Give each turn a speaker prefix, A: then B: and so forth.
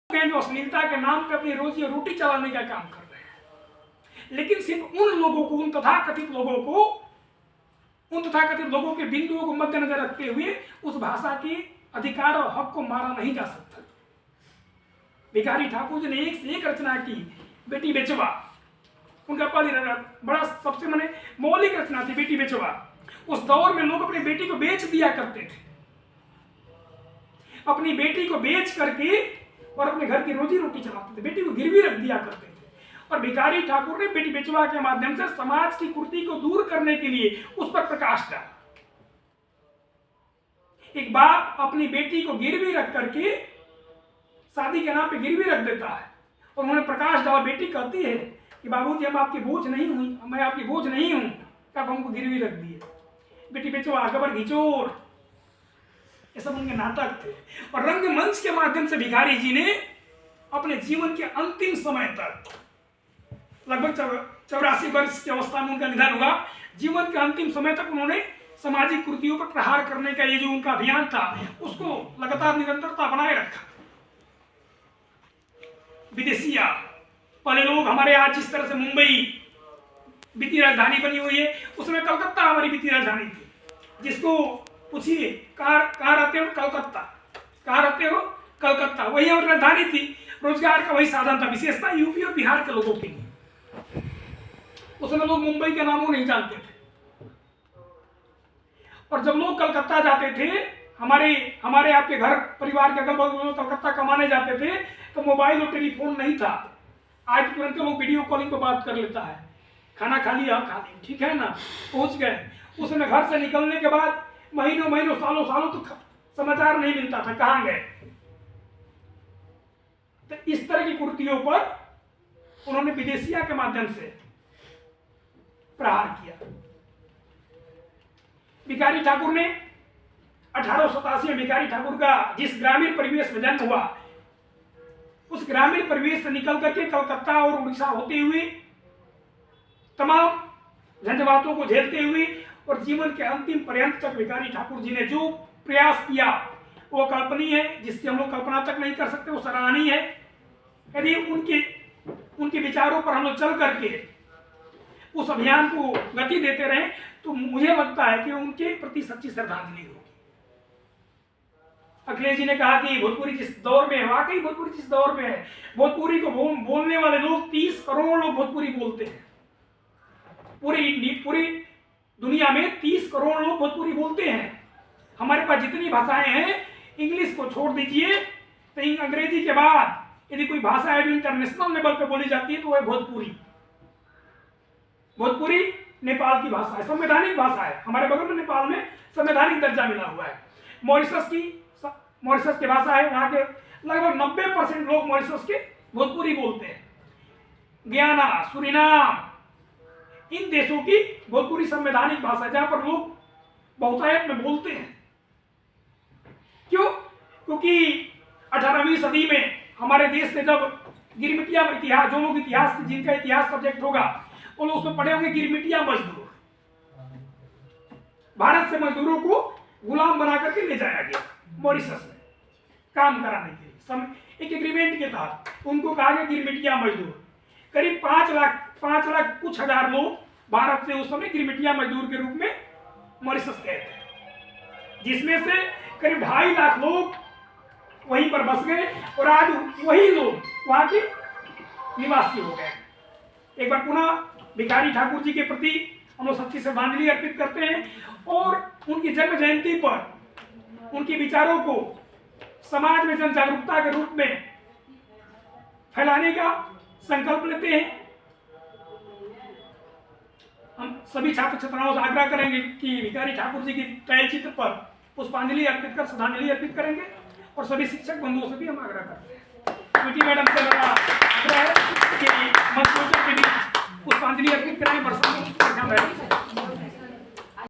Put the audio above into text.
A: जो अश्लीलता के नाम पे अपनी रोजी और रोटी चलाने का काम कर रहे हैं, लेकिन सिर्फ उन लोगों को, उन तथाकथित लोगों के बिंदुओं को मद्देनजर रखते हुए उस भाषा के अधिकार और हक को मारा नहीं जा सकता। भिखारी ठाकुर जी ने एक से एक रचना की। बेटी बेचवा उनका पहली बड़ा सबसे मौलिक रचना थी, बेटी बेचवा। उस दौर में लोग अपनी बेटी को बेच दिया करते थे, अपनी बेटी को बेच करके और अपने घर की रोजी रोटी चलाते थे, बेटी को गिरवी रख दिया करते थे। और भिखारी ठाकुर ने बेटी बेचवा के माध्यम से समाज की कुरीति को दूर करने के लिए उस पर प्रकाश डाला। एक बाप अपनी बेटी को गिरवी रख करके शादी के नाम पे गिरवी रख देता है और उन्होंने प्रकाश डाला। बेटी कहती है कि बाबूजी हम आपकी बोझ नहीं हुई, मैं आपकी बोझ नहीं हूं, तब हमको गिरवी रख दिए। बेटी बेचवा, गबर घिचोर, ये सब उनके नाटक थे। और रंगमंच के माध्यम से भिखारी जी ने अपने जीवन के अंतिम समय तक, लगभग 84 वर्ष की अवस्था में उनका निधन हुआ, जीवन के अंतिम समय तक उन्होंने सामाजिक कुरीतियों पर प्रहार करने का ये जो उनका अभियान था उसको लगातार निरंतरता बनाए रखा। विदेशिया, पहले लोग हमारे आज जिस तरह से मुंबई वित्तीय राजधानी बनी हुई है, उसमें कलकत्ता हमारी वित्तीय राजधानी थी। जिसको पूछिए कहाँ रहते हो, कलकत्ता, कहाँ रहते हो, कलकत्ता, वही हमारी राजधानी थी। रोजगार का वही साधन था, विशेषता यूपी और बिहार के लोगों के लिए। उसमें लोग मुंबई के नामों नहीं जानते थे। और जब लोग कलकत्ता जाते थे, हमारे आपके घर परिवार के अगल बगल कलकत्ता कमाने जाते थे, तो मोबाइल और टेलीफोन नहीं था। आज तुरंत लोग वीडियो कॉलिंग पर बात कर लेता है, खाना खा लिया, खा लिया, ठीक है ना, पहुंच गए। उसमें घर से निकलने के बाद महीनों सालों तो समाचार नहीं मिलता था, कहां गए। तो इस तरह की कुरीतियों पर उन्होंने विदेशिया के माध्यम से प्रहार किया। भिखारी ठाकुर ने 1887 में भिखारी ठाकुर का जिस ग्रामीण परिवेश में जन्म हुआ, उस ग्रामीण परिवेश से निकल करके कलकत्ता और उड़ीसा होते हुए तमाम झंझावातों को झेलते हुए और जीवन के अंतिम पर्यंत तक भिखारी ठाकुर जी ने जो प्रयास किया वो कल्पनीय है, जिसकी हम लोग कल्पना तक नहीं कर सकते, वो सराहनीय है। यदि उनके विचारों पर हम लोग चल करके उस अभियान को गति देते रहे तो मुझे लगता है कि उनके प्रति सच्ची श्रद्धांजलि होगी। अखिलेश जी ने कहा कि भोजपुरी जिस दौर में है, वाकई भोजपुरी जिस दौर में है, भोजपुरी को बोलने वाले लोग 30 करोड़ लोग भोजपुरी बोलते हैं। पूरी दुनिया में 30 करोड़ लोग भोजपुरी बोलते हैं। हमारे पास जितनी भाषाएं हैं, इंग्लिश को छोड़ दीजिए, तो अंग्रेजी के बाद यदि कोई भाषा है जो इंटरनेशनल लेवल पे बोली जाती है तो वह भोजपुरी। भोजपुरी नेपाल की भाषा है, संवैधानिक भाषा है। हमारे बगल में नेपाल में संवैधानिक दर्जा मिला हुआ है। मॉरिशस की भाषा है, वहां के लगभग 90% लोग मॉरिशस के भोजपुरी बोलते हैं। गयाना, सुरीनाम, इन देशों की भोजपुरी संवैधानिक भाषा है, जहां पर लोग बहुतायत में बोलते हैं। क्यों? क्योंकि 18वीं सदी में हमारे देश से जब गिरमिटिया इतिहास, जो लोग इतिहास, जिनका इतिहास सब्जेक्ट होगा वो लोग उसमें पढ़े होंगे, गिरमिटिया मजदूर, भारत से मजदूरों को गुलाम बना करके ले जाया गया मॉरिशस में काम कराने के लिए। एक एग्रीमेंट के तहत उनको कहा गया गिरमिटिया मजदूर। करीब 5 लाख कुछ हजार लोग भारत से उस समय गिरमिटिया मजदूर के रूप में मॉरिशस गए थे, जिसमें से करीब 2.5 लाख लोग वहीं पर बस गए और आज वही लोग वहां के निवासी हो गए। एक बार पुनः भिखारी ठाकुर जी के प्रति हम लोग सच्ची श्रद्धांजलि अर्पित करते हैं और उनकी जन्म जयंती पर उनके विचारों को समाज में जन जागरूकता के रूप में फैलाने का संकल्प लेते हैं। हम सभी छात्र छात्राओं से आग्रह करेंगे कि भिखारी ठाकुर जी की तैलचित्र पर पुष्पांजलि अर्पित कर श्रद्धांजलि अर्पित करेंगे और सभी शिक्षक बंधुओं से भी हम आग्रह करते हैं। स्मृति मैडम से मेरा आग्रह है कि मंच के बीच पुष्पांजलि अर्पित कराएं।